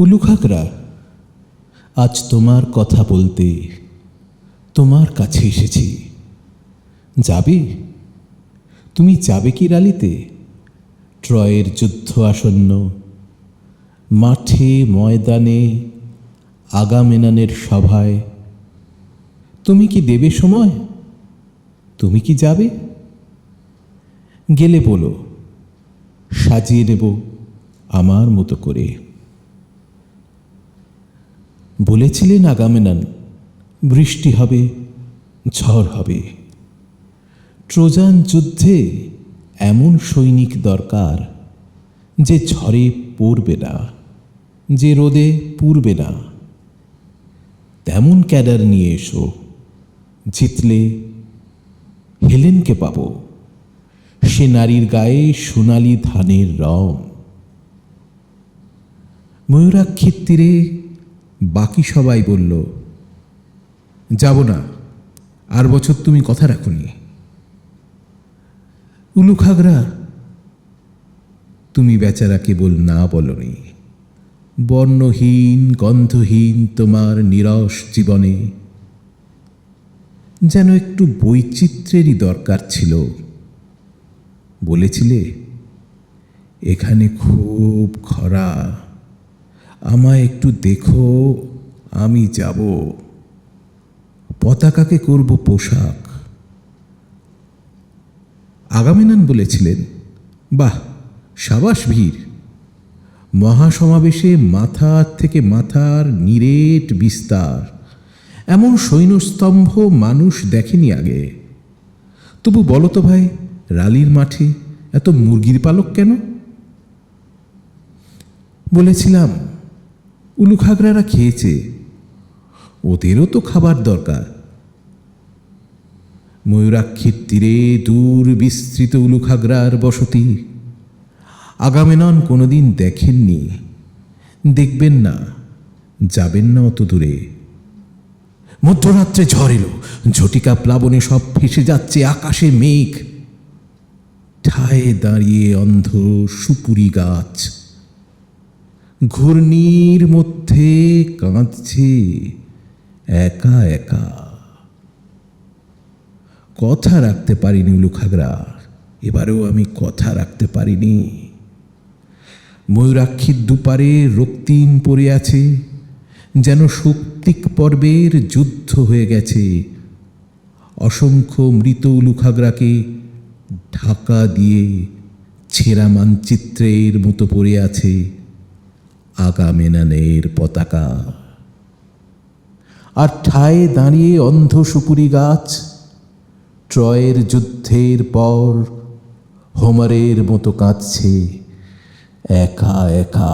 উলুখাগড়া, আজ তোমার কথা বলতে তোমার কাছে এসেছি। যাবে? তুমি যাবে কি রালিতে? ট্রয়ের যুদ্ধ আসন্ন, মাঠে ময়দানে আগামেমননের সভায় তুমি কি দেবে সময়? তুমি কি যাবে? গেলে বলো, সাজিয়ে নেব আমার মতো করে। বলেছিলেন আগামেমনন, বৃষ্টি হবে, ঝড় হবে। ট্রোজান যুদ্ধে এমন সৈনিক দরকার যে ঝড়ে পড়বে না, যে রোদে পুড়বে না। তেমন ক্যাডার নিয়ে এসো। জিতলে হেলেনকে পাব, সে নারীর গায়ে সোনালি ধানের রং। ময়ূরাক্ষীর তীরে বাকি সবাই বলল, যাব না, আর বছর তুমি কথা রাখুনি। উলুখাগড়া, তুমি বেচারা কেবল না বলনি। বর্ণহীন গন্ধহীন তোমার নীরস জীবনে যেন একটু বৈচিত্র্যেরই দরকার ছিল। বলেছিলে, এখানে খুব খরা, আমায় একটু দেখো, আমি যাব। পতাকাকে করব পোশাক। আগামেমনন বলেছিলেন, বাহ, সাবাস বীর। মহাসমাবেশে মাথার থেকে মাথার নিরেট বিস্তার, এমন সৈন্যস্তম্ভ মানুষ দেখেনি আগে। তবু বলো তো ভাই, রালির মাঠে এত মুরগির পালক কেন? বলেছিলাম, উলুখাগড়ারা খেয়েছে, ওদেরও তো খাবার দরকার। ময়ূরাক্ষীর তীরে দূর বিস্তৃত উলুখাগড়ার বসতি আগামেমনন কোনোদিন দেখেননি, দেখবেন না, যাবেন না অত দূরে। মধ্যরাত্রে ঝড় এলো, ঝটিকা প্লাবনে সব ভেসে যাচ্ছে আকাশে মেঘ। ঠায় দাঁড়িয়ে অন্ধ সুপুরি গাছ ঘূর্ণির মধ্যে কাঁদছে একা একা। কথা রাখতে পারিনি উলুখাগড়া, এবারেও আমি কথা রাখতে পারিনি। ময়ূরাক্ষীর দুপারে রক্তিম পড়ে আছে, যেন শক্তিক পর্বের যুদ্ধ হয়ে গেছে। অসংখ্য মৃত উলুখাগড়াকে ঢাকা দিয়ে ছেঁড়া মানচিত্রের মতো পড়ে আছে আগামেমননের পতাকা। আর ঠায় দাঁড়িয়ে অন্ধ সুপুরি গাছ ট্রয়ের যুদ্ধের পর হোমারের মতো কাঁদছে একা একা।